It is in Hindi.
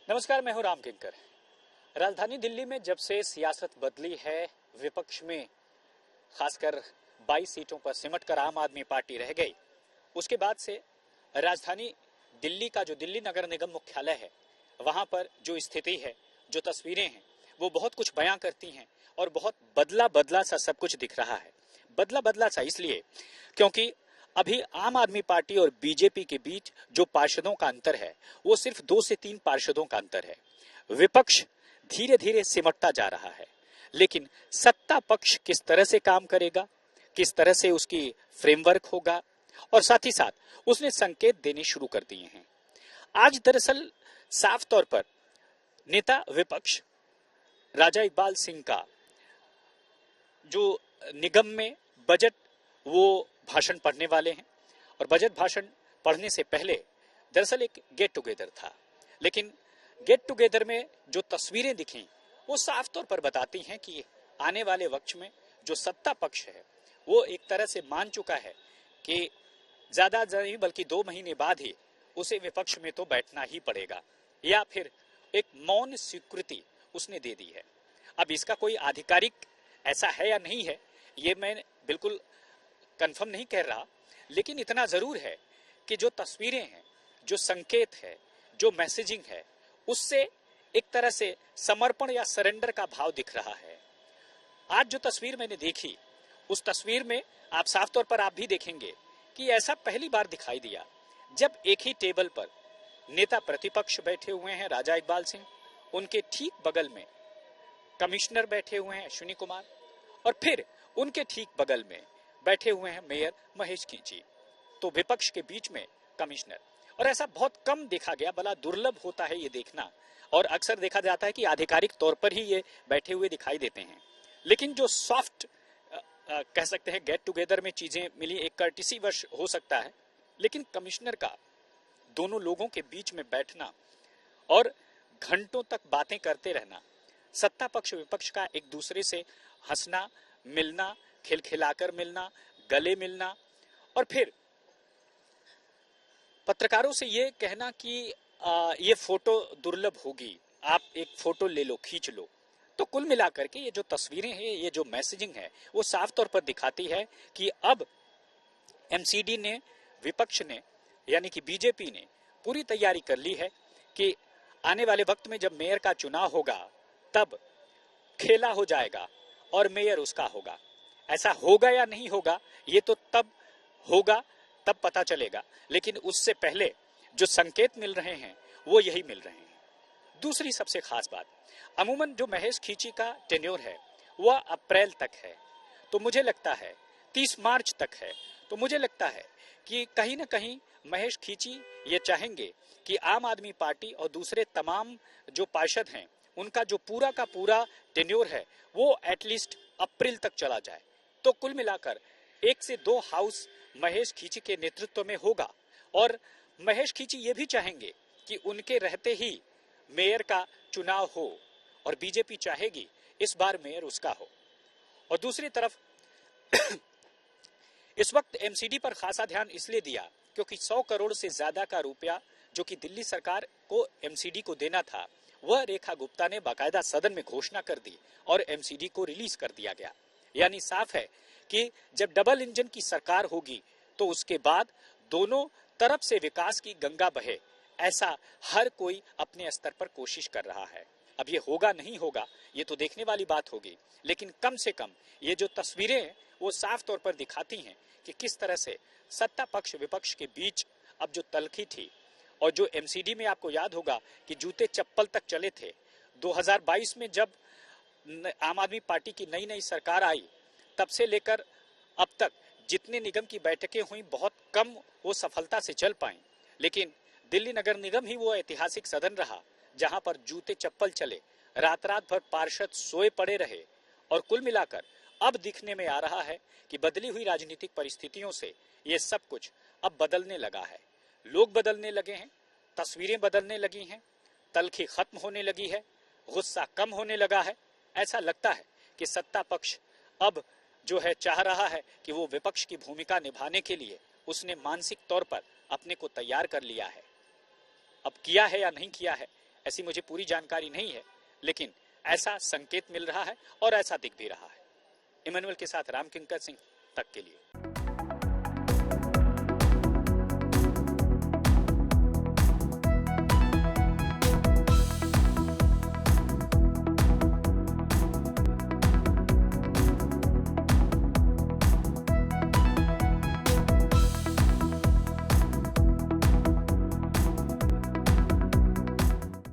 नमस्कार, मैं हूं राम किंकर। राजधानी दिल्ली में जब से सियासत बदली है, विपक्ष में खासकर 22 सीटों पर सिमटकर आम आदमी पार्टी रह गई। उसके बाद से राजधानी दिल्ली का जो दिल्ली नगर निगम मुख्यालय है, वहां पर जो स्थिति है, जो तस्वीरें हैं, वो बहुत कुछ बयां करती हैं और बहुत बदला बदला सा सब कुछ दिख रहा है। बदला बदला सा इसलिए क्योंकि अभी आम आदमी पार्टी और बीजेपी के बीच जो पार्षदों का अंतर है, वो सिर्फ 2 से 3 पार्षदों का अंतर है। विपक्ष धीरे धीरे सिमटता जा रहा है, लेकिन सत्ता पक्ष किस तरह से काम करेगा, किस तरह से उसकी फ्रेमवर्क होगा, और साथ ही साथ उसने संकेत देने शुरू कर दिए हैं। आज दरअसल साफ तौर पर नेता विपक्ष राजा इकबाल सिंह का जो निगम में बजट वो भाषण पढ़ने वाले हैं, और बजट भाषण पढ़ने से पहले दरअसल एक गेट टुगेदर था। लेकिन गेट टुगेदर में जो तस्वीरें दिखी वो साफ तौर पर बताती हैं कि आने वाले वक्त में जो सत्ता पक्ष है वो एक तरह से मान चुका है कि ज्यादा नहीं बल्कि 2 महीने बाद ही उसे विपक्ष में तो बैठना ही पड़ेगा, या फिर एक मौन स्वीकृति उसने दे दी है। अब इसका कोई आधिकारिक ऐसा है या नहीं है, ये मैं बिल्कुल कंफर्म नहीं कह रहा, लेकिन इतना जरूर है कि जो तस्वीरें हैं, जो संकेत है, जो मैसेजिंग है, उससे एक तरह से समर्पण या सरेंडर का भाव दिख रहा है। आज जो तस्वीर मैंने देखी, उस तस्वीर में आप साफ तौर पर आप भी देखेंगे कि ऐसा पहली बार दिखाई दिया जब एक ही टेबल पर नेता प्रतिपक्ष बैठे हुए हैं राजा इकबाल सिंह, उनके ठीक बगल में कमिश्नर बैठे हुए हैं अश्विनी कुमार, और फिर उनके ठीक बगल में बैठे हुए हैं मेयर महेश खींची। तो विपक्ष के बीच में कमिश्नर, और ऐसा बहुत कम देखा गया, बड़ा दुर्लभ होता है ये देखना, और अक्सर देखा जाता है कि आधिकारिक तौर पर ही ये बैठे हुए दिखाई देते हैं। लेकिन जो सॉफ्ट कह सकते हैं गेट टुगेदर में चीजें मिली, एक कर्टिसी वश हो सकता है, लेकिन कमिश्नर का दोनों लोगों के बीच में बैठना और घंटों तक बातें करते रहना, सत्ता पक्ष विपक्ष का एक दूसरे से हंसना, मिलना, खिलखिलाकर मिलना, गले मिलना, और फिर पत्रकारों से ये कहना कि ये फोटो दुर्लभ होगी, आप एक फोटो ले लो, खींच लो। तो कुल मिलाकर के ये जो तस्वीरें हैं, ये जो मैसेजिंग है, वो साफ तौर पर दिखाती है कि अब एमसीडी ने, विपक्ष ने, यानी कि बीजेपी ने पूरी तैयारी कर ली है कि आने वाले वक्त में जब मेयर का चुनाव होगा तब खेला हो जाएगा और मेयर उसका होगा। ऐसा होगा या नहीं होगा ये तो तब होगा, तब पता चलेगा, लेकिन उससे पहले जो संकेत मिल रहे हैं वो यही मिल रहे हैं। दूसरी सबसे खास बात, अमूमन जो महेश खींची का टेन्योर है वह अप्रैल तक है, तो मुझे लगता है 30 मार्च तक है, तो मुझे लगता है कि कहीं ना कहीं महेश खींची ये चाहेंगे कि आम आदमी पार्टी और दूसरे तमाम जो पार्षद हैं उनका जो पूरा का पूरा टेन्योर है वो एटलीस्ट अप्रैल तक चला जाए। तो कुल मिलाकर 1 से 2 हाउस महेश खींची के नेतृत्व में होगा, और महेश खींची ये भी चाहेंगे कि उनके रहते ही मेयर का चुनाव हो, और बीजेपी चाहेगी इस बार मेयर उसका हो। और दूसरी तरफ इस वक्त एमसीडी पर खासा ध्यान इसलिए दिया क्योंकि 100 करोड़ से ज्यादा का रुपया जो कि दिल्ली सरकार को एमसीडी को देना था, वह रेखा गुप्ता ने बाकायदा सदन में घोषणा कर दी और एमसीडी को रिलीज कर दिया गया। यानी साफ है कि जब डबल इंजन की सरकार होगी तो उसके बाद दोनों तरफ से विकास की गंगा बहे, ऐसा हर कोई अपने स्तर पर कोशिश कर रहा है। अब ये होगा नहीं होगा ये तो देखने वाली बात होगी, लेकिन कम से कम ये जो तस्वीरें हैं वो साफ तौर पर दिखाती हैं कि किस तरह से सत्ता पक्ष विपक्ष के बीच अब जो तलखी थी, और जो एमसीडी में आपको याद होगा कि जूते चप्पल तक चले थे। 2022 में जब आम आदमी पार्टी की नई नई सरकार आई, तब से लेकर अब तक जितने निगम की बैठकें हुई बहुत कम वो सफलता से चल पाई, लेकिन दिल्ली नगर निगम ही वो ऐतिहासिक सदन रहा जहां पर जूते चप्पल चले, रात रात भर पार्षद सोए पड़े रहे। और कुल मिलाकर अब दिखने में आ रहा है कि बदली हुई राजनीतिक परिस्थितियों से ये सब कुछ अब बदलने लगा है। लोग बदलने लगे हैं, तस्वीरें बदलने लगी हैं, तलखी खत्म होने लगी है, गुस्सा कम होने लगा है। ऐसा लगता है कि सत्ता पक्ष अब जो है चाह रहा है कि वो विपक्ष की भूमिका निभाने के लिए उसने मानसिक तौर पर अपने को तैयार कर लिया है। अब किया है या नहीं किया है ऐसी मुझे पूरी जानकारी नहीं है, लेकिन ऐसा संकेत मिल रहा है और ऐसा दिख भी रहा है। इमैनुअल के साथ रामकिंकर सिंह, तक के लिए।